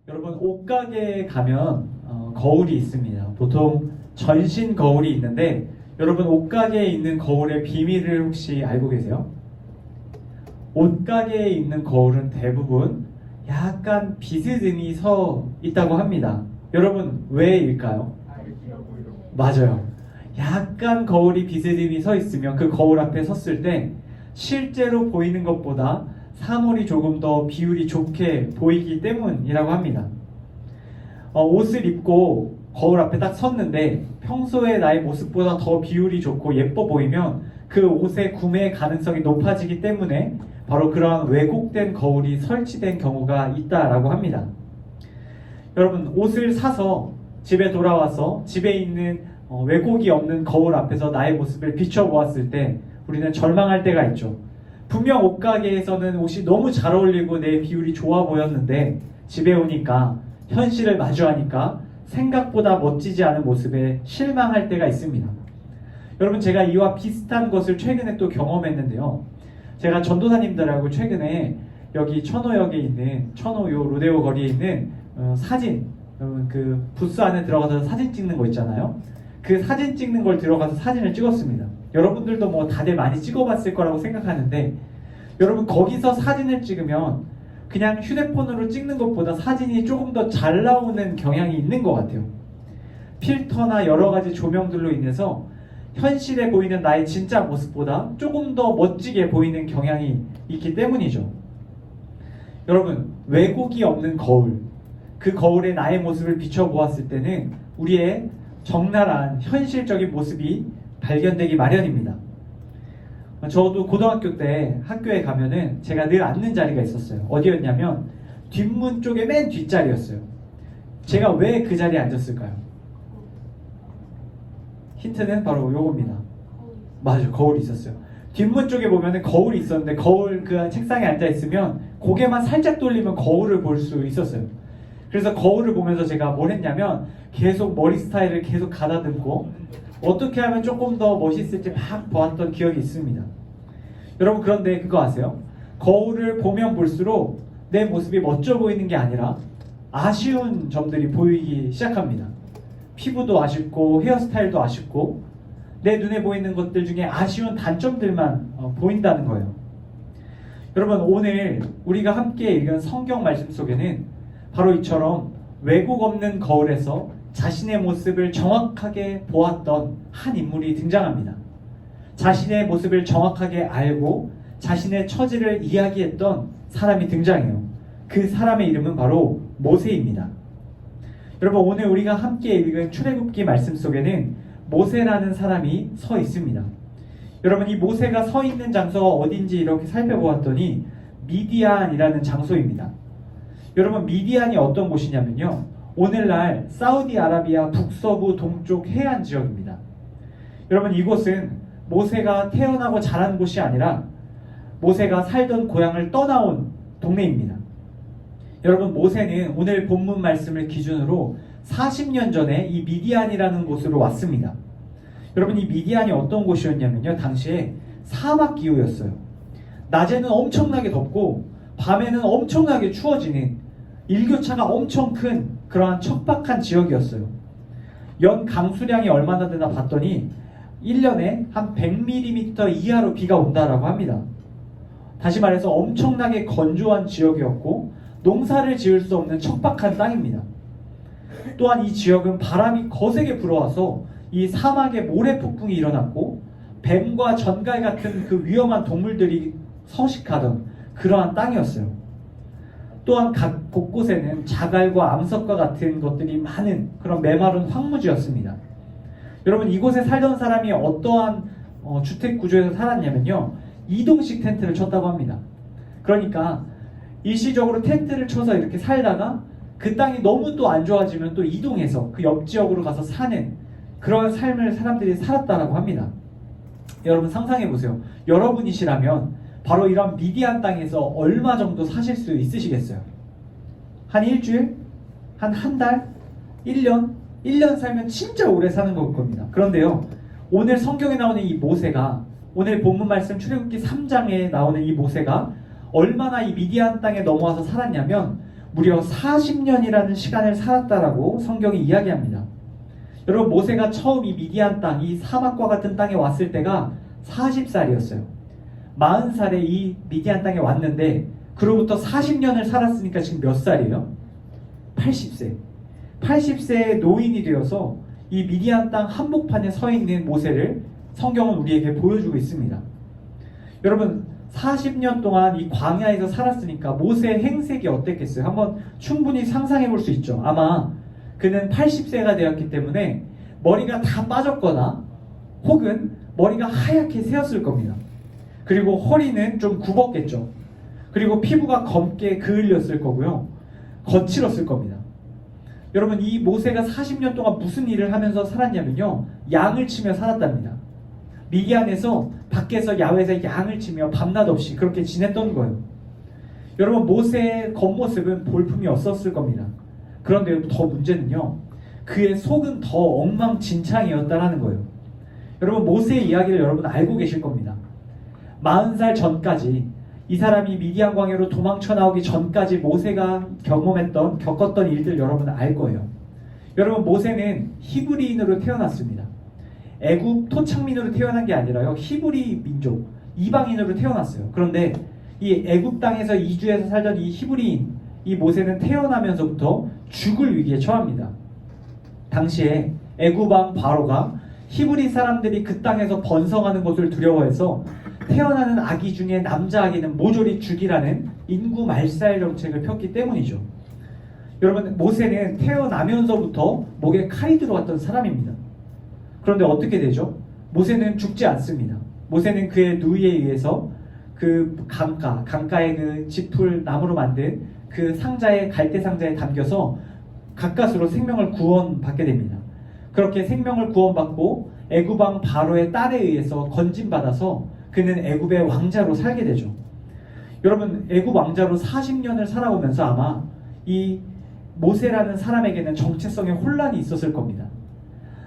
여러분 옷가게에 가면 거울이 있습니다. 보통 전신 거울이 있는데 여러분 옷가게에 있는 거울의 비밀을 혹시 알고 계세요? 옷가게에 있는 거울은 대부분 약간 비스듬히 서 있다고 합니다. 여러분 왜일까요? 맞아요. 약간 거울이 비스듬히 서 있으면 그 거울 앞에 섰을 때 실제로 보이는 것보다 사물이 조금 더 비율이 좋게 보이기 때문이라고 합니다. 옷을 입고 거울 앞에 딱 섰는데 평소에 나의 모습보다 더 비율이 좋고 예뻐 보이면 그 옷의 구매 가능성이 높아지기 때문에 바로 그러한 왜곡된 거울이 설치된 경우가 있다라고 합니다. 여러분 옷을 사서 집에 돌아와서 집에 있는 왜곡이 없는 거울 앞에서 나의 모습을 비춰보았을 때 우리는 절망할 때가 있죠. 분명 옷가게에서는 옷이 너무 잘 어울리고 내 비율이 좋아 보였는데 집에 오니까 현실을 마주하니까 생각보다 멋지지 않은 모습에 실망할 때가 있습니다. 여러분 제가 이와 비슷한 것을 최근에 또 경험했는데요. 제가 전도사님들하고 최근에 여기 천호역에 있는 천호요 로데오 거리에 있는 사진 그 부스 안에 들어가서 사진 찍는 거 있잖아요. 그 사진 찍는 걸 들어가서 사진을 찍었습니다. 여러분들도 뭐 다들 많이 찍어봤을 거라고 생각하는데 여러분 거기서 사진을 찍으면 그냥 휴대폰으로 찍는 것보다 사진이 조금 더 잘 나오는 경향이 있는 것 같아요. 필터나 여러 가지 조명들로 인해서 현실에 보이는 나의 진짜 모습보다 조금 더 멋지게 보이는 경향이 있기 때문이죠. 여러분 왜곡이 없는 거울, 그 거울에 나의 모습을 비춰보았을 때는 우리의 적나라한 현실적인 모습이 발견되기 마련입니다. 저도 고등학교 때 학교에 가면은 제가 늘 앉는 자리가 있었어요. 어디였냐면 뒷문 쪽에 맨 뒷자리였어요. 제가 왜 그 자리에 앉았을까요? 힌트는 바로 요겁니다. 맞아요. 거울이 있었어요. 뒷문 쪽에 보면은 거울이 있었는데 거울 그 책상에 앉아 있으면 고개만 살짝 돌리면 거울을 볼 수 있었어요. 그래서 거울을 보면서 제가 뭘 했냐면 계속 머리 스타일을 계속 가다듬고 어떻게 하면 조금 더 멋있을지 막 보았던 기억이 있습니다. 여러분 그런데 그거 아세요? 거울을 보면 볼수록 내 모습이 멋져 보이는 게 아니라 아쉬운 점들이 보이기 시작합니다. 피부도 아쉽고 헤어스타일도 아쉽고 내 눈에 보이는 것들 중에 아쉬운 단점들만 보인다는 거예요. 여러분 오늘 우리가 함께 읽은 성경 말씀 속에는 바로 이처럼 왜곡 없는 거울에서 자신의 모습을 정확하게 보았던 한 인물이 등장합니다. 자신의 모습을 정확하게 알고 자신의 처지를 이야기했던 사람이 등장해요. 그 사람의 이름은 바로 모세입니다. 여러분 오늘 우리가 함께 읽은 출애굽기 말씀 속에는 모세라는 사람이 서 있습니다. 여러분 이 모세가 서 있는 장소가 어딘지 이렇게 살펴보았더니 미디안이라는 장소입니다. 여러분 미디안이 어떤 곳이냐면요. 오늘날 사우디아라비아 북서부 동쪽 해안 지역입니다. 여러분 이곳은 모세가 태어나고 자란 곳이 아니라 모세가 살던 고향을 떠나온 동네입니다. 여러분 모세는 오늘 본문 말씀을 기준으로 40년 전에 이 미디안이라는 곳으로 왔습니다. 여러분 이 미디안이 어떤 곳이었냐면요. 당시에 사막 기후였어요. 낮에는 엄청나게 덥고 밤에는 엄청나게 추워지는 일교차가 엄청 큰 그러한 척박한 지역이었어요. 연 강수량이 얼마나 되나 봤더니 1년에 한 100mm 이하로 비가 온다라고 합니다. 다시 말해서 엄청나게 건조한 지역이었고 농사를 지을 수 없는 척박한 땅입니다. 또한 이 지역은 바람이 거세게 불어와서 이 사막에 모래폭풍이 일어났고 뱀과 전갈 같은 그 위험한 동물들이 서식하던 그러한 땅이었어요. 또한 각 곳곳에는 자갈과 암석과 같은 것들이 많은 그런 메마른 황무지였습니다. 여러분 이곳에 살던 사람이 어떠한 주택 구조에서 살았냐면요. 이동식 텐트를 쳤다고 합니다. 그러니까 일시적으로 텐트를 쳐서 이렇게 살다가 그 땅이 너무 또 안 좋아지면 또 이동해서 그 옆 지역으로 가서 사는 그런 삶을 사람들이 살았다라고 합니다. 여러분 상상해 보세요. 여러분이시라면 바로 이런 미디안 땅에서 얼마 정도 사실 수 있으시겠어요? 한 일주일? 한 달? 1년? 1년 살면 진짜 오래 사는 걸 겁니다. 그런데요. 오늘 성경에 나오는 이 모세가 오늘 본문 말씀 출애굽기 3장에 나오는 이 모세가 얼마나 이 미디안 땅에 넘어와서 살았냐면 무려 40년이라는 시간을 살았다라고 성경이 이야기합니다. 여러분, 모세가 처음 이 미디안 땅, 이 사막과 같은 땅에 왔을 때가 40살이었어요. 40살에 이 미디안 땅에 왔는데 그로부터 40년을 살았으니까 지금 몇 살이에요? 80세. 80세의 노인이 되어서 이 미디안 땅 한복판에 서 있는 모세를 성경은 우리에게 보여주고 있습니다. 여러분, 40년 동안 이 광야에서 살았으니까 모세의 행색이 어땠겠어요? 한번 충분히 상상해 볼 수 있죠. 아마 그는 80세가 되었기 때문에 머리가 다 빠졌거나 혹은 머리가 하얗게 새었을 겁니다. 그리고 허리는 좀 굽었겠죠. 그리고 피부가 검게 그을렸을 거고요. 거칠었을 겁니다. 여러분, 이 모세가 40년 동안 무슨 일을 하면서 살았냐면요, 양을 치며 살았답니다. 미디안에서 밖에서 야외에서 양을 치며 밤낮 없이 그렇게 지냈던 거예요. 여러분, 모세의 겉모습은 볼품이 없었을 겁니다. 그런데 더 문제는요, 그의 속은 더 엉망진창이었다라는 거예요. 여러분, 모세의 이야기를 여러분 알고 계실 겁니다. 40살 전까지, 이 사람이 미디안 광야로 도망쳐 나오기 전까지 모세가 겪었던 일들 여러분 알 거예요. 여러분, 모세는 히브리인으로 태어났습니다. 애굽 토착민으로 태어난 게 아니라요, 히브리 민족, 이방인으로 태어났어요. 그런데 이 애굽 땅에서 이주해서 살던 이 히브리인, 이 모세는 태어나면서부터 죽을 위기에 처합니다. 당시에 애굽 왕 바로가 히브리 사람들이 그 땅에서 번성하는 것을 두려워해서 태어나는 아기 중에 남자 아기는 모조리 죽이라는 인구 말살 정책을 폈기 때문이죠. 여러분, 모세는 태어나면서부터 목에 칼이 들어왔던 사람입니다. 그런데 어떻게 되죠? 모세는 죽지 않습니다. 모세는 그의 누이에 의해서 그 강가의 그 지풀 나무로 만든 그 상자에, 갈대 상자에 담겨서 가까스로 생명을 구원받게 됩니다. 그렇게 생명을 구원받고 애굽 왕 바로의 딸에 의해서 건진받아서 그는 애굽의 왕자로 살게 되죠. 여러분, 애굽 왕자로 40년을 살아오면서 아마 이 모세라는 사람에게는 정체성의 혼란이 있었을 겁니다.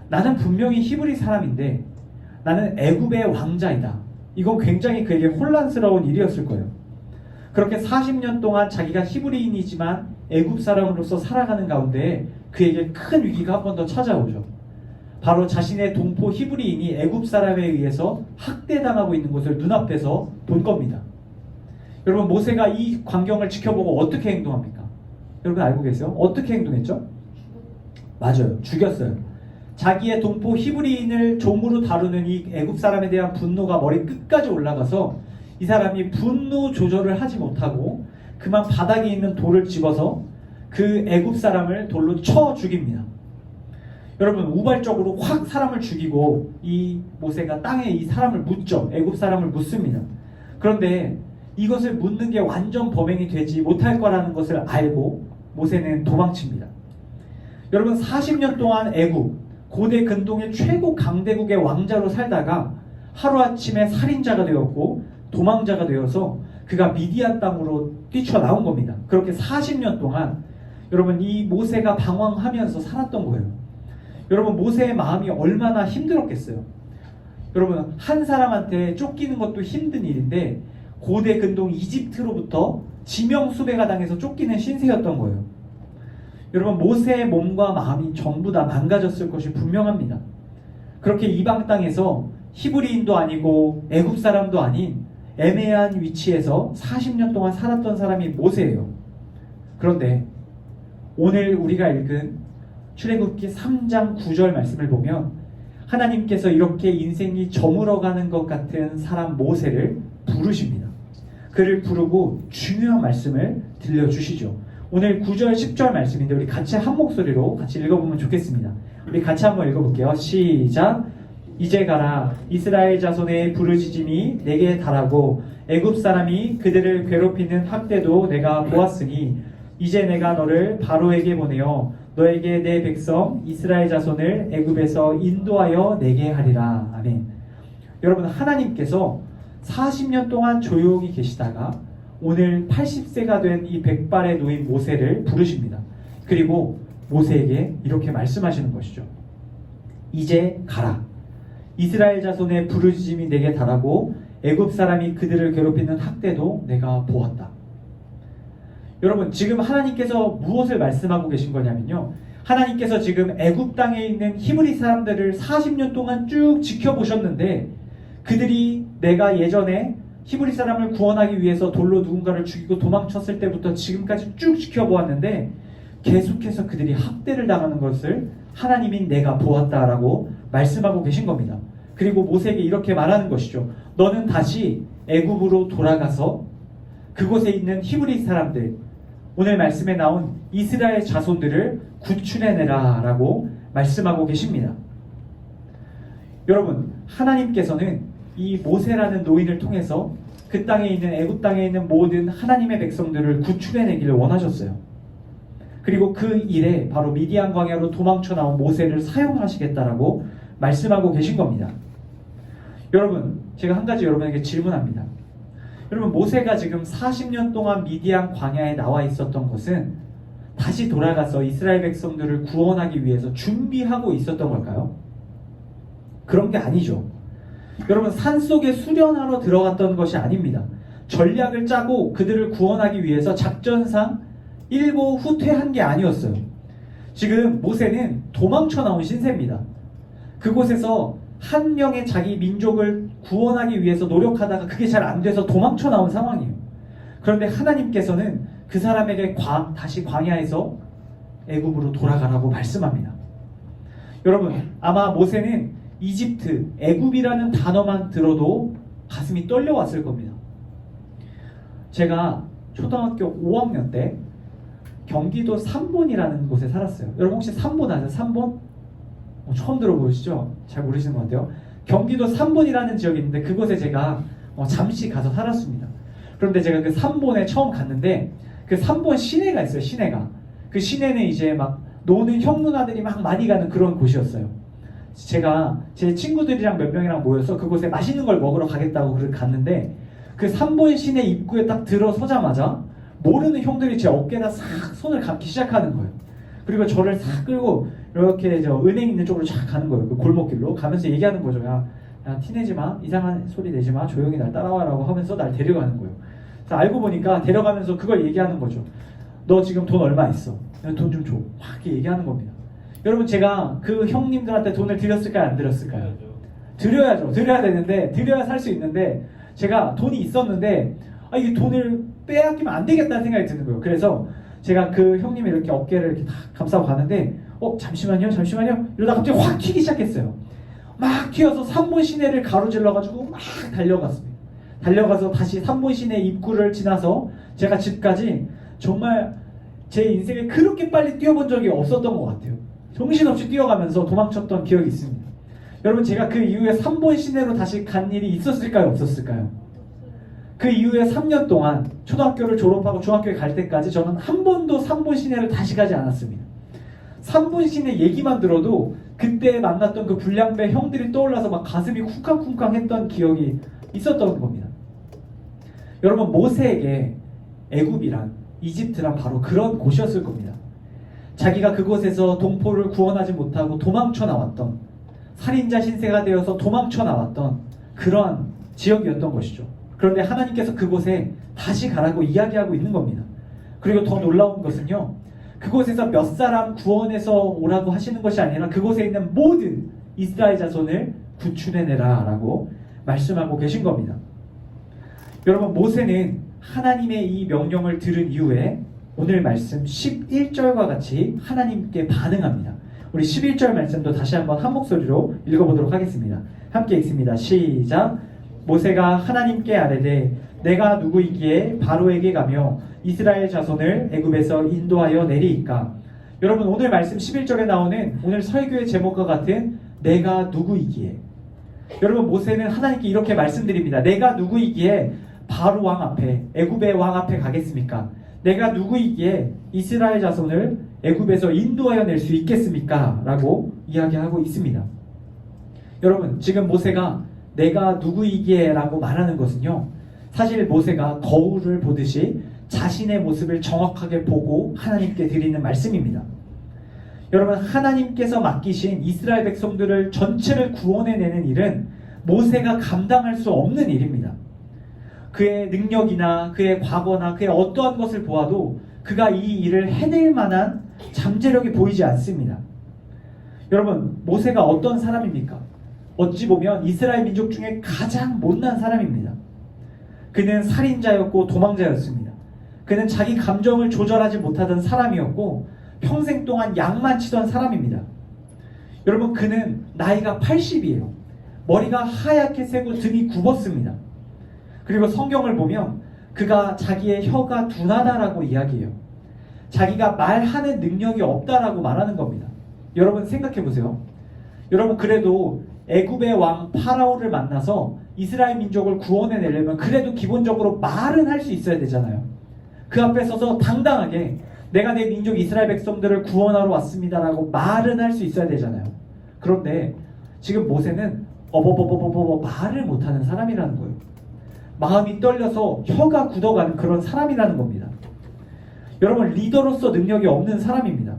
나는 분명히 히브리 사람인데 나는 애굽의 왕자이다. 이건 굉장히 그에게 혼란스러운 일이었을 거예요. 그렇게 40년 동안 자기가 히브리인이지만 애굽 사람으로서 살아가는 가운데 그에게 큰 위기가 한 번 더 찾아오죠. 바로 자신의 동포 히브리인이 애굽 사람에 의해서 학대당하고 있는 것을 눈앞에서 본 겁니다. 여러분, 모세가 이 광경을 지켜보고 어떻게 행동합니까? 여러분 알고 계세요? 어떻게 행동했죠? 맞아요. 죽였어요. 자기의 동포 히브리인을 종으로 다루는 이 애굽 사람에 대한 분노가 머리 끝까지 올라가서 이 사람이 분노 조절을 하지 못하고 그만 바닥에 있는 돌을 집어서 그 애굽 사람을 돌로 쳐 죽입니다. 여러분, 우발적으로 확 사람을 죽이고 이 모세가 땅에 이 사람을 묻죠. 애굽 사람을 묻습니다. 그런데 이것을 묻는 게 완전 범행이 되지 못할 거라는 것을 알고 모세는 도망칩니다. 여러분, 40년 동안 애굽, 고대 근동의 최고 강대국의 왕자로 살다가 하루아침에 살인자가 되었고 도망자가 되어서 그가 미디안 땅으로 뛰쳐나온 겁니다. 그렇게 40년 동안 여러분, 이 모세가 방황하면서 살았던 거예요. 여러분, 모세의 마음이 얼마나 힘들었겠어요. 여러분, 한 사람한테 쫓기는 것도 힘든 일인데 고대 근동 이집트로부터 지명수배가 당해서 쫓기는 신세였던 거예요. 여러분, 모세의 몸과 마음이 전부 다 망가졌을 것이 분명합니다. 그렇게 이방 땅에서 히브리인도 아니고 애굽 사람도 아닌 애매한 위치에서 40년 동안 살았던 사람이 모세예요. 그런데 오늘 우리가 읽은 출애굽기 3장 9절 말씀을 보면 하나님께서 이렇게 인생이 저물어가는 것 같은 사람 모세를 부르십니다. 그를 부르고 중요한 말씀을 들려주시죠. 오늘 9절 10절 말씀인데 우리 같이 한 목소리로 같이 읽어보면 좋겠습니다. 우리 같이 한번 읽어볼게요. 시작. 이제 가라. 이스라엘 자손의 부르짖음이 내게 달하고 애굽 사람이 그들을 괴롭히는 학대도 내가 보았으니 이제 내가 너를 바로에게 보내어 너에게 내 백성 이스라엘 자손을 애굽에서 인도하여 내게 하리라. 아멘. 여러분, 하나님께서 40년 동안 조용히 계시다가 오늘 80세가 된 이 백발의 노인 모세를 부르십니다. 그리고 모세에게 이렇게 말씀하시는 것이죠. 이제 가라. 이스라엘 자손의 부르짖음이 내게 달하고 애굽 사람이 그들을 괴롭히는 학대도 내가 보았다. 여러분 지금 하나님께서 무엇을 말씀하고 계신 거냐면요. 하나님께서 지금 애굽 땅에 있는 히브리 사람들을 40년 동안 쭉 지켜보셨는데 그들이 내가 예전에 히브리 사람을 구원하기 위해서 돌로 누군가를 죽이고 도망쳤을 때부터 지금까지 쭉 지켜보았는데 계속해서 그들이 학대를 당하는 것을 하나님인 내가 보았다라고 말씀하고 계신 겁니다. 그리고 모세에게 이렇게 말하는 것이죠. 너는 다시 애굽으로 돌아가서 그곳에 있는 히브리 사람들, 오늘 말씀에 나온 이스라엘 자손들을 구출해내라 라고 말씀하고 계십니다. 여러분, 하나님께서는 이 모세라는 노인을 통해서 그 땅에 있는 애굽 땅에 있는 모든 하나님의 백성들을 구출해내기를 원하셨어요. 그리고 그 일에 바로 미디안 광야로 도망쳐 나온 모세를 사용하시겠다라고 말씀하고 계신 겁니다. 여러분, 제가 한 가지 여러분에게 질문합니다. 여러분, 모세가 지금 40년 동안 미디안 광야에 나와 있었던 것은 다시 돌아가서 이스라엘 백성들을 구원하기 위해서 준비하고 있었던 걸까요? 그런 게 아니죠. 여러분, 산속에 수련하러 들어갔던 것이 아닙니다. 전략을 짜고 그들을 구원하기 위해서 작전상 일보 후퇴한 게 아니었어요. 지금 모세는 도망쳐 나온 신세입니다. 그곳에서 한 명의 자기 민족을 구원하기 위해서 노력하다가 그게 잘 안 돼서 도망쳐 나온 상황이에요. 그런데 하나님께서는 그 사람에게 다시 광야에서 애굽으로 돌아가라고 말씀합니다. 여러분, 아마 모세는 이집트, 애굽이라는 단어만 들어도 가슴이 떨려왔을 겁니다. 제가 초등학교 5학년 때 경기도 삼본이라는 곳에 살았어요. 여러분 혹시 삼본 아세요? 삼본? 처음 들어보시죠? 잘 모르시는 것 같아요. 경기도 삼본이라는 지역이 있는데 그곳에 제가 잠시 가서 살았습니다. 그런데 제가 그 삼본에 처음 갔는데 그 삼본 시내가 있어요. 시내가. 그 시내는 이제 막 노는 형 누나들이 막 많이 가는 그런 곳이었어요. 제가 제 친구들이랑 몇 명이랑 모여서 그곳에 맛있는 걸 먹으러 가겠다고 갔는데 그 삼본 시내 입구에 딱 들어서자마자 모르는 형들이 제 어깨에다 싹 손을 감기 시작하는 거예요. 그리고 저를 싹 끌고 이렇게 저 은행 있는 쪽으로 쫙 가는 거예요. 그 골목길로 가면서 얘기하는 거죠. 야 티내지 마, 이상한 소리 내지 마, 조용히 날 따라와라고 하면서 날 데려가는 거예요. 그래서 알고 보니까 데려가면서 그걸 얘기하는 거죠. 너 지금 돈 얼마 있어? 돈 좀 줘. 막 이렇게 얘기하는 겁니다. 여러분, 제가 그 형님들한테 돈을 드렸을까요? 안 드렸을까요? 드려야죠. 드려야 되는데, 드려야 살 수 있는데 제가 돈이 있었는데 이게 돈을 빼앗기면 안 되겠다는 생각이 드는 거예요. 그래서 제가 그 형님이 이렇게 어깨를 이렇게 다 감싸고 가는데 잠시만요 이러다 갑자기 확 튀기 시작했어요. 막 튀어서 삼본 시내를 가로질러가지고 막 달려갔습니다. 달려가서 다시 삼본 시내 입구를 지나서 제가 집까지 정말 제 인생에 그렇게 빨리 뛰어본 적이 없었던 것 같아요. 정신없이 뛰어가면서 도망쳤던 기억이 있습니다. 여러분, 제가 그 이후에 삼본 시내로 다시 간 일이 있었을까요? 없었을까요? 그 이후에 3년 동안 초등학교를 졸업하고 중학교에 갈 때까지 저는 한 번도 삼본 시내를 다시 가지 않았습니다. 삼본 시내 얘기만 들어도 그때 만났던 그 불량배 형들이 떠올라서 막 가슴이 쿵쾅쿵쾅 했던 기억이 있었던 겁니다. 여러분, 모세에게 애굽이란, 이집트란 바로 그런 곳이었을 겁니다. 자기가 그곳에서 동포를 구원하지 못하고 도망쳐 나왔던, 살인자 신세가 되어서 도망쳐 나왔던 그러한 지역이었던 것이죠. 그런데 하나님께서 그곳에 다시 가라고 이야기하고 있는 겁니다. 그리고 더 놀라운 것은요, 그곳에서 몇 사람 구원해서 오라고 하시는 것이 아니라 그곳에 있는 모든 이스라엘 자손을 구출해내라 라고 말씀하고 계신 겁니다. 여러분, 모세는 하나님의 이 명령을 들은 이후에 오늘 말씀 11절과 같이 하나님께 반응합니다. 우리 11절 말씀도 다시 한번 한 목소리로 읽어보도록 하겠습니다. 함께 읽습니다. 시작. 모세가 하나님께 아뢰되 내가 누구이기에 바로에게 가며 이스라엘 자손을 애굽에서 인도하여 내리이까. 여러분, 오늘 말씀 11절에 나오는 오늘 설교의 제목과 같은 내가 누구이기에, 여러분, 모세는 하나님께 이렇게 말씀드립니다. 내가 누구이기에 바로 왕 앞에, 애굽의 왕 앞에 가겠습니까? 내가 누구이기에 이스라엘 자손을 애굽에서 인도하여 낼 수 있겠습니까? 라고 이야기하고 있습니다. 여러분, 지금 모세가 내가 누구이기에 라고 말하는 것은요, 사실 모세가 거울을 보듯이 자신의 모습을 정확하게 보고 하나님께 드리는 말씀입니다. 여러분, 하나님께서 맡기신 이스라엘 백성들을 전체를 구원해내는 일은 모세가 감당할 수 없는 일입니다. 그의 능력이나 그의 과거나 그의 어떠한 것을 보아도 그가 이 일을 해낼 만한 잠재력이 보이지 않습니다. 여러분, 모세가 어떤 사람입니까? 어찌 보면 이스라엘 민족 중에 가장 못난 사람입니다. 그는 살인자였고 도망자였습니다. 그는 자기 감정을 조절하지 못하던 사람이었고 평생 동안 양만 치던 사람입니다. 여러분, 그는 나이가 80이에요. 머리가 하얗게 새고 등이 굽었습니다. 그리고 성경을 보면 그가 자기의 혀가 둔하다라고 이야기해요. 자기가 말하는 능력이 없다라고 말하는 겁니다. 여러분 생각해 보세요. 여러분, 그래도 애굽의 왕 파라오를 만나서 이스라엘 민족을 구원해 내려면 그래도 기본적으로 말은 할 수 있어야 되잖아요. 그 앞에 서서 당당하게 내가 내 민족 이스라엘 백성들을 구원하러 왔습니다라고 말은 할 수 있어야 되잖아요. 그런데 지금 모세는 어버버버버버 말을 못하는 사람이라는 거예요. 마음이 떨려서 혀가 굳어가는 그런 사람이라는 겁니다. 여러분, 리더로서 능력이 없는 사람입니다.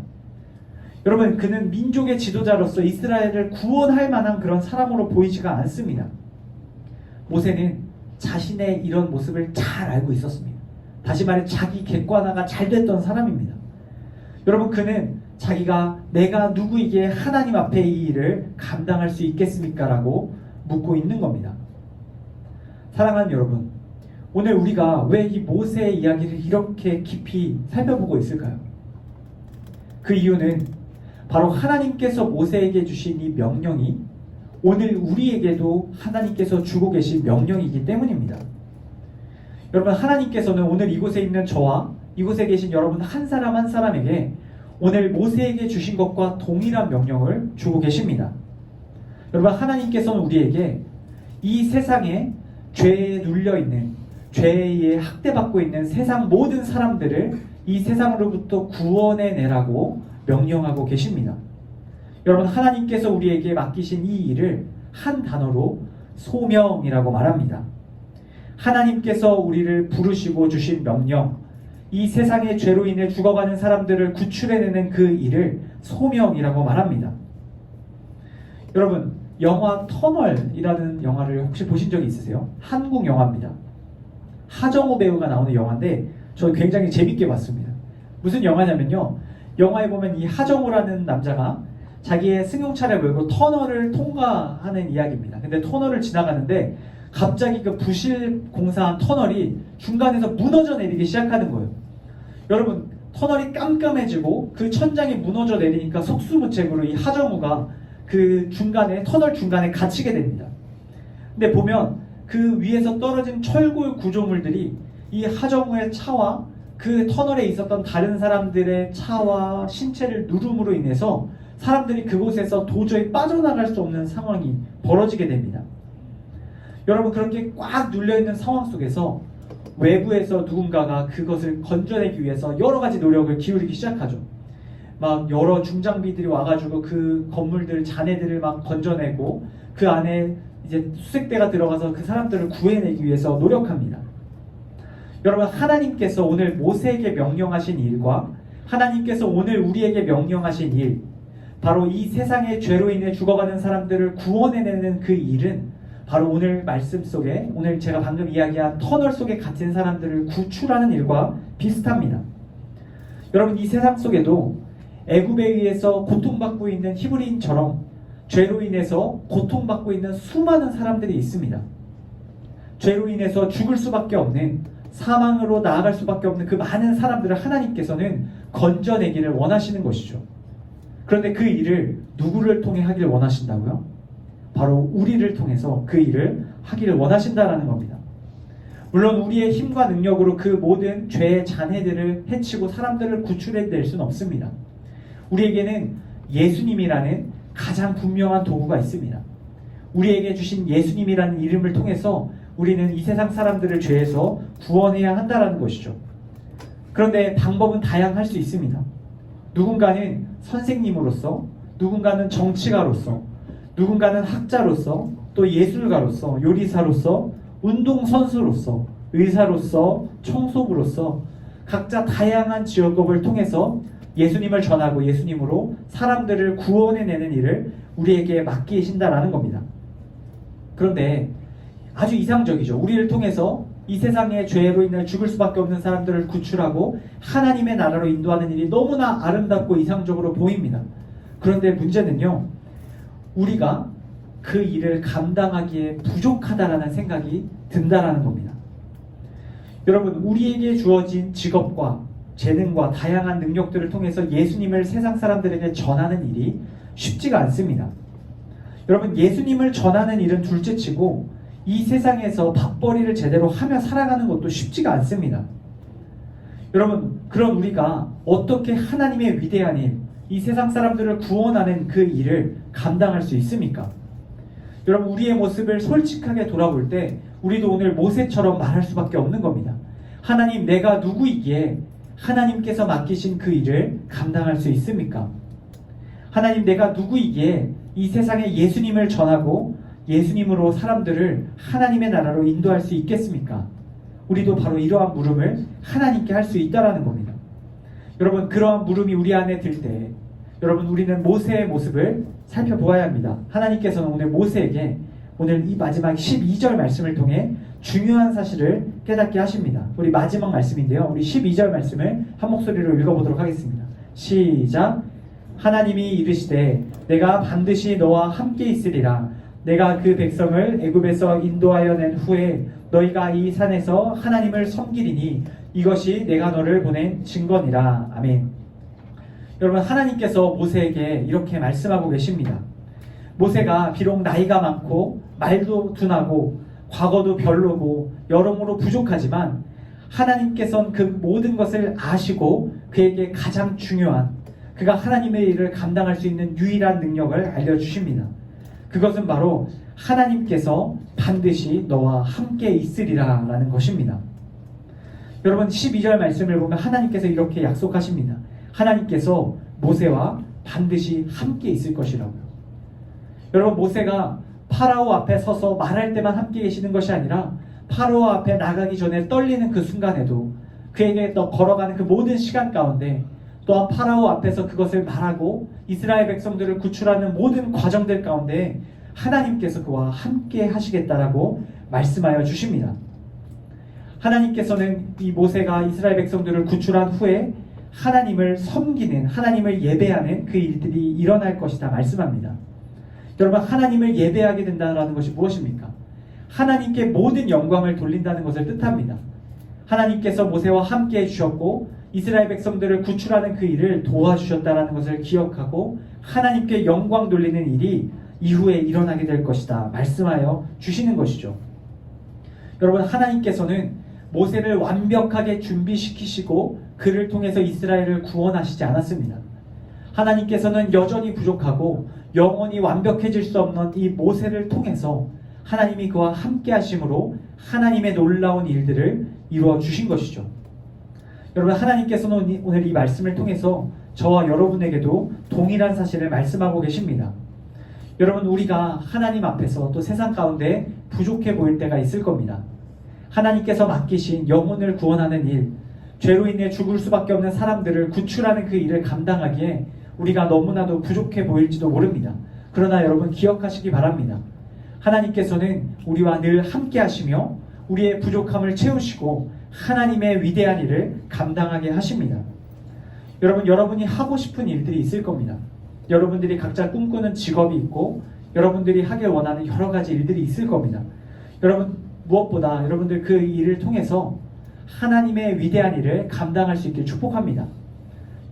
여러분, 그는 민족의 지도자로서 이스라엘을 구원할 만한 그런 사람으로 보이지가 않습니다. 모세는 자신의 이런 모습을 잘 알고 있었습니다. 다시 말해 자기 객관화가 잘 됐던 사람입니다. 여러분, 그는 자기가 내가 누구에게 하나님 앞에 이 일을 감당할 수 있겠습니까? 라고 묻고 있는 겁니다. 사랑하는 여러분, 오늘 우리가 왜 이 모세의 이야기를 이렇게 깊이 살펴보고 있을까요? 그 이유는 바로 하나님께서 모세에게 주신 이 명령이 오늘 우리에게도 하나님께서 주고 계신 명령이기 때문입니다. 여러분, 하나님께서는 오늘 이곳에 있는 저와 이곳에 계신 여러분 한 사람 한 사람에게 오늘 모세에게 주신 것과 동일한 명령을 주고 계십니다. 여러분, 하나님께서는 우리에게 이 세상에 죄에 눌려있는, 죄에 학대받고 있는 세상 모든 사람들을 이 세상으로부터 구원해내라고 명령하고 계십니다. 여러분, 하나님께서 우리에게 맡기신 이 일을 한 단어로 소명이라고 말합니다. 하나님께서 우리를 부르시고 주신 명령, 이 세상의 죄로 인해 죽어가는 사람들을 구출해내는 그 일을 소명이라고 말합니다. 여러분, 영화 터널이라는 영화를 혹시 보신 적이 있으세요? 한국 영화입니다. 하정우 배우가 나오는 영화인데 저 굉장히 재밌게 봤습니다. 무슨 영화냐면요, 영화에 보면 이 하정우라는 남자가 자기의 승용차를 몰고 터널을 통과하는 이야기입니다. 근데 터널을 지나가는데 갑자기 그 부실 공사한 터널이 중간에서 무너져 내리기 시작하는 거예요. 여러분, 터널이 깜깜해지고 그 천장이 무너져 내리니까 속수무책으로 이 하정우가 그 중간에, 터널 중간에 갇히게 됩니다. 근데 보면 그 위에서 떨어진 철골 구조물들이 이 하정우의 차와 그 터널에 있었던 다른 사람들의 차와 신체를 누름으로 인해서 사람들이 그곳에서 도저히 빠져나갈 수 없는 상황이 벌어지게 됩니다. 여러분, 그렇게 꽉 눌려있는 상황 속에서 외부에서 누군가가 그것을 건져내기 위해서 여러 가지 노력을 기울이기 시작하죠. 막 여러 중장비들이 와가지고 그 건물들, 잔해들을 막 건져내고 그 안에 이제 수색대가 들어가서 그 사람들을 구해내기 위해서 노력합니다. 여러분, 하나님께서 오늘 모세에게 명령하신 일과 하나님께서 오늘 우리에게 명령하신 일, 바로 이 세상의 죄로 인해 죽어가는 사람들을 구원해내는 그 일은 바로 오늘 말씀 속에, 오늘 제가 방금 이야기한 터널 속에 갇힌 사람들을 구출하는 일과 비슷합니다. 여러분, 이 세상 속에도 애굽에 의해서 고통받고 있는 히브리인처럼 죄로 인해서 고통받고 있는 수많은 사람들이 있습니다. 죄로 인해서 죽을 수밖에 없는, 사망으로 나아갈 수밖에 없는 그 많은 사람들을 하나님께서는 건져내기를 원하시는 것이죠. 그런데 그 일을 누구를 통해 하기를 원하신다고요? 바로 우리를 통해서 그 일을 하기를 원하신다라는 겁니다. 물론 우리의 힘과 능력으로 그 모든 죄의 잔해들을 해치고 사람들을 구출해낼 수는 없습니다. 우리에게는 예수님이라는 가장 분명한 도구가 있습니다. 우리에게 주신 예수님이라는 이름을 통해서 우리는 이 세상 사람들을 죄에서 구원해야 한다는 것이죠. 그런데 방법은 다양할 수 있습니다. 누군가는 선생님으로서, 누군가는 정치가로서, 누군가는 학자로서, 또 예술가로서, 요리사로서, 운동선수로서, 의사로서, 청소부로서 각자 다양한 직업을 통해서 예수님을 전하고 예수님으로 사람들을 구원해내는 일을 우리에게 맡기신다라는 겁니다. 그런데 아주 이상적이죠. 우리를 통해서 이 세상의 죄로 인해 죽을 수밖에 없는 사람들을 구출하고 하나님의 나라로 인도하는 일이 너무나 아름답고 이상적으로 보입니다. 그런데 문제는요, 우리가 그 일을 감당하기에 부족하다라는 생각이 든다라는 겁니다. 여러분, 우리에게 주어진 직업과 재능과 다양한 능력들을 통해서 예수님을 세상 사람들에게 전하는 일이 쉽지가 않습니다. 여러분, 예수님을 전하는 일은 둘째치고 이 세상에서 밥벌이를 제대로 하며 살아가는 것도 쉽지가 않습니다. 여러분, 그런 우리가 어떻게 하나님의 위대한 일, 이 세상 사람들을 구원하는 그 일을 감당할 수 있습니까? 여러분, 우리의 모습을 솔직하게 돌아볼 때 우리도 오늘 모세처럼 말할 수밖에 없는 겁니다. 하나님, 내가 누구이기에 하나님께서 맡기신 그 일을 감당할 수 있습니까? 하나님, 내가 누구이기에 이 세상에 예수님을 전하고 예수님으로 사람들을 하나님의 나라로 인도할 수 있겠습니까? 우리도 바로 이러한 물음을 하나님께 할 수 있다라는 겁니다. 여러분, 그러한 물음이 우리 안에 들 때 여러분, 우리는 모세의 모습을 살펴보아야 합니다. 하나님께서는 오늘 모세에게 오늘 이 마지막 12절 말씀을 통해 중요한 사실을 깨닫게 하십니다. 우리 마지막 말씀인데요, 우리 12절 말씀을 한 목소리로 읽어보도록 하겠습니다. 시작. 하나님이 이르시되 내가 반드시 너와 함께 있으리라. 내가 그 백성을 애굽에서 인도하여 낸 후에 너희가 이 산에서 하나님을 섬기리니 이것이 내가 너를 보낸 증거니라. 아멘. 여러분, 하나님께서 모세에게 이렇게 말씀하고 계십니다. 모세가 비록 나이가 많고 말도 둔하고 과거도 별로고 여러모로 부족하지만 하나님께서는 그 모든 것을 아시고 그에게 가장 중요한, 그가 하나님의 일을 감당할 수 있는 유일한 능력을 알려주십니다. 그것은 바로 하나님께서 반드시 너와 함께 있으리라 라는 것입니다. 여러분, 12절 말씀을 보면 하나님께서 이렇게 약속하십니다. 하나님께서 모세와 반드시 함께 있을 것이라고요. 여러분, 모세가 파라오 앞에 서서 말할 때만 함께 계시는 것이 아니라 파라오 앞에 나가기 전에 떨리는 그 순간에도, 그에게 또 걸어가는 그 모든 시간 가운데, 또한 파라오 앞에서 그것을 말하고 이스라엘 백성들을 구출하는 모든 과정들 가운데 하나님께서 그와 함께 하시겠다라고 말씀하여 주십니다. 하나님께서는 이 모세가 이스라엘 백성들을 구출한 후에 하나님을 섬기는, 하나님을 예배하는 그 일들이 일어날 것이다 말씀합니다. 여러분, 하나님을 예배하게 된다는 것이 무엇입니까? 하나님께 모든 영광을 돌린다는 것을 뜻합니다. 하나님께서 모세와 함께 해주셨고 이스라엘 백성들을 구출하는 그 일을 도와주셨다는 것을 기억하고 하나님께 영광 돌리는 일이 이후에 일어나게 될 것이다 말씀하여 주시는 것이죠. 여러분, 하나님께서는 모세를 완벽하게 준비시키시고 그를 통해서 이스라엘을 구원하시지 않았습니다. 하나님께서는 여전히 부족하고 영원히 완벽해질 수 없는 이 모세를 통해서 하나님이 그와 함께 하심으로 하나님의 놀라운 일들을 이루어 주신 것이죠. 여러분, 하나님께서는 오늘 이 말씀을 통해서 저와 여러분에게도 동일한 사실을 말씀하고 계십니다. 여러분, 우리가 하나님 앞에서 또 세상 가운데 부족해 보일 때가 있을 겁니다. 하나님께서 맡기신 영혼을 구원하는 일, 죄로 인해 죽을 수밖에 없는 사람들을 구출하는 그 일을 감당하기에 우리가 너무나도 부족해 보일지도 모릅니다. 그러나 여러분, 기억하시기 바랍니다. 하나님께서는 우리와 늘 함께 하시며 우리의 부족함을 채우시고 하나님의 위대한 일을 감당하게 하십니다. 여러분, 여러분이 하고 싶은 일들이 있을 겁니다. 여러분들이 각자 꿈꾸는 직업이 있고 여러분들이 하길 원하는 여러 가지 일들이 있을 겁니다. 여러분, 무엇보다 여러분들 그 일을 통해서 하나님의 위대한 일을 감당할 수 있길 축복합니다.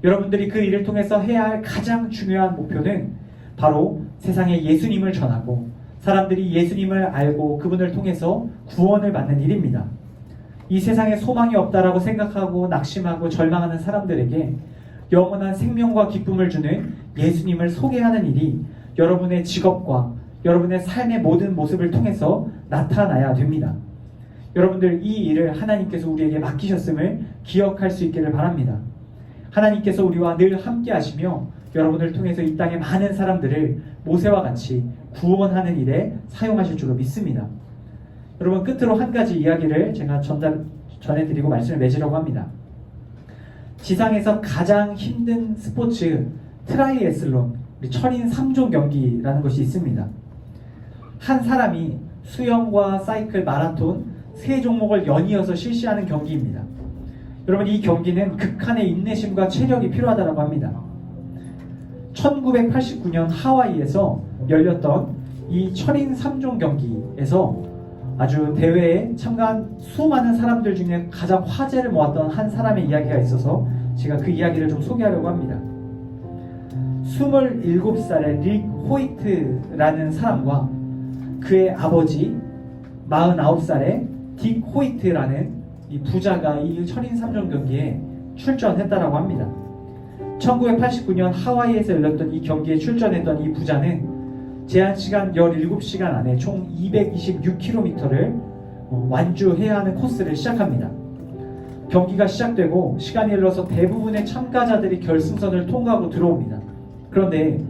여러분들이 그 일을 통해서 해야 할 가장 중요한 목표는 바로 세상에 예수님을 전하고 사람들이 예수님을 알고 그분을 통해서 구원을 받는 일입니다. 이 세상에 소망이 없다라고 생각하고 낙심하고 절망하는 사람들에게 영원한 생명과 기쁨을 주는 예수님을 소개하는 일이 여러분의 직업과 여러분의 삶의 모든 모습을 통해서 나타나야 됩니다. 여러분들, 이 일을 하나님께서 우리에게 맡기셨음을 기억할 수 있기를 바랍니다. 하나님께서 우리와 늘 함께 하시며 여러분을 통해서 이 땅의 많은 사람들을 모세와 같이 구원하는 일에 사용하실 줄로 믿습니다. 여러분, 끝으로 한 가지 이야기를 제가 전해드리고 말씀을 맺으려고 합니다. 지상에서 가장 힘든 스포츠 트라이애슬론, 우리 철인 3종 경기라는 것이 있습니다. 한 사람이 수영과 사이클, 마라톤 세 종목을 연이어서 실시하는 경기입니다. 여러분, 이 경기는 극한의 인내심과 체력이 필요하다고 합니다. 1989년 하와이에서 열렸던 이 철인 3종 경기에서 아주 대회에 참가한 수많은 사람들 중에 가장 화제를 모았던 한 사람의 이야기가 있어서 제가 그 이야기를 좀 소개하려고 합니다. 27살의 릭 호이트라는 사람과 그의 아버지 49살의 딕 호이트라는 이 부자가 이 철인 3종 경기에 출전했다라고 합니다. 1989년 하와이에서 열렸던 이 경기에 출전했던 이 부자는 제한시간 17시간 안에 총 226km를 완주해야 하는 코스를 시작합니다. 경기가 시작되고 시간이 흘러서 대부분의 참가자들이 결승선을 통과하고 들어옵니다. 그런데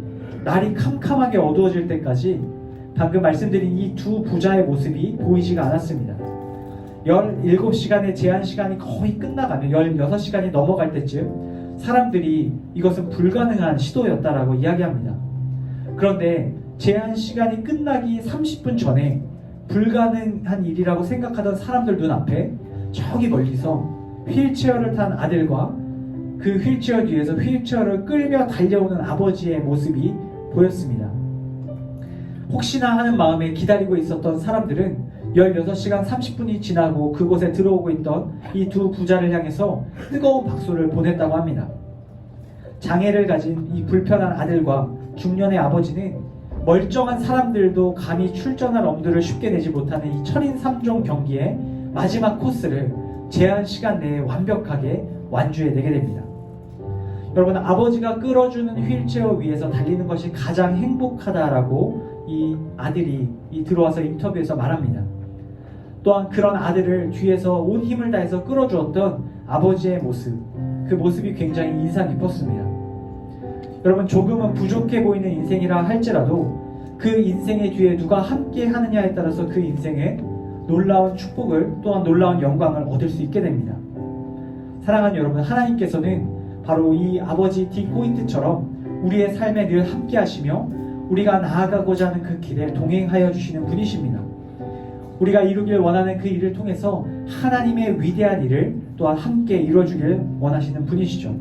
날이 캄캄하게 어두워질 때까지 방금 말씀드린 이 두 부자의 모습이 보이지가 않았습니다. 17시간의 제한시간이 거의 끝나가면 16시간이 넘어갈 때쯤 사람들이 이것은 불가능한 시도였다라고 이야기합니다. 그런데 제한시간이 끝나기 30분 전에 불가능한 일이라고 생각하던 사람들 눈앞에 저기 멀리서 휠체어를 탄 아들과 그 휠체어 뒤에서 휠체어를 끌며 달려오는 아버지의 모습이 보였습니다. 혹시나 하는 마음에 기다리고 있었던 사람들은 16시간 30분이 지나고 그곳에 들어오고 있던 이 두 부자를 향해서 뜨거운 박수를 보냈다고 합니다. 장애를 가진 이 불편한 아들과 중년의 아버지는 멀쩡한 사람들도 감히 출전할 엄두를 쉽게 내지 못하는 이 철인 3종 경기의 마지막 코스를 제한 시간 내에 완벽하게 완주해내게 됩니다. 여러분, 아버지가 끌어주는 휠체어 위에서 달리는 것이 가장 행복하다라고 이 아들이 들어와서 인터뷰에서 말합니다. 또한 그런 아들을 뒤에서 온 힘을 다해서 끌어주었던 아버지의 모습, 그 모습이 굉장히 인상 깊었습니다. 여러분, 조금은 부족해 보이는 인생이라 할지라도 그 인생의 뒤에 누가 함께 하느냐에 따라서 그 인생에 놀라운 축복을 또한 놀라운 영광을 얻을 수 있게 됩니다. 사랑하는 여러분, 하나님께서는 바로 이 아버지 딕 호이트처럼 우리의 삶에 늘 함께 하시며 우리가 나아가고자 하는 그 길에 동행하여 주시는 분이십니다. 우리가 이루길 원하는 그 일을 통해서 하나님의 위대한 일을 또한 함께 이루어주길 원하시는 분이시죠.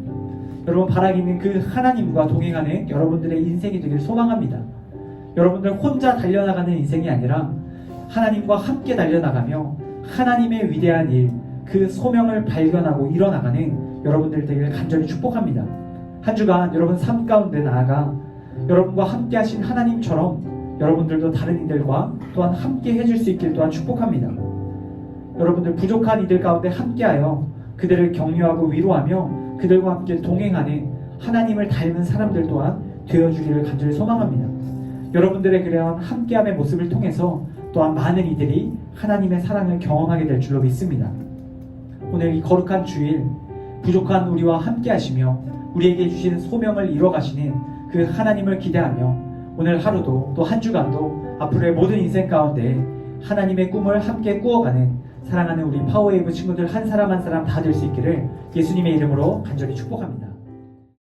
여러분, 바라기는 그 하나님과 동행하는 여러분들의 인생이 되길 소망합니다. 여러분들 혼자 달려나가는 인생이 아니라 하나님과 함께 달려나가며 하나님의 위대한 일, 그 소명을 발견하고 이뤄나가는 여러분들 되길 간절히 축복합니다. 한 주간 여러분 삶 가운데 나아가 여러분과 함께 하신 하나님처럼 여러분들도 다른 이들과 또한 함께 해줄 수 있길 또한 축복합니다. 여러분들 부족한 이들 가운데 함께하여 그들을 격려하고 위로하며 그들과 함께 동행하는 하나님을 닮은 사람들 또한 되어주기를 간절히 소망합니다. 여러분들의 그러한 함께함의 모습을 통해서 또한 많은 이들이 하나님의 사랑을 경험하게 될 줄로 믿습니다. 오늘 이 거룩한 주일 부족한 우리와 함께 하시며 우리에게 주시는 소명을 이뤄가시는 그 하나님을 기대하며 오늘 하루도 또 한 주간도 앞으로의 모든 인생 가운데 하나님의 꿈을 함께 꾸어가는 사랑하는 우리 파워웨이브 친구들 한 사람 한 사람 다 될 수 있기를 예수님의 이름으로 간절히 축복합니다.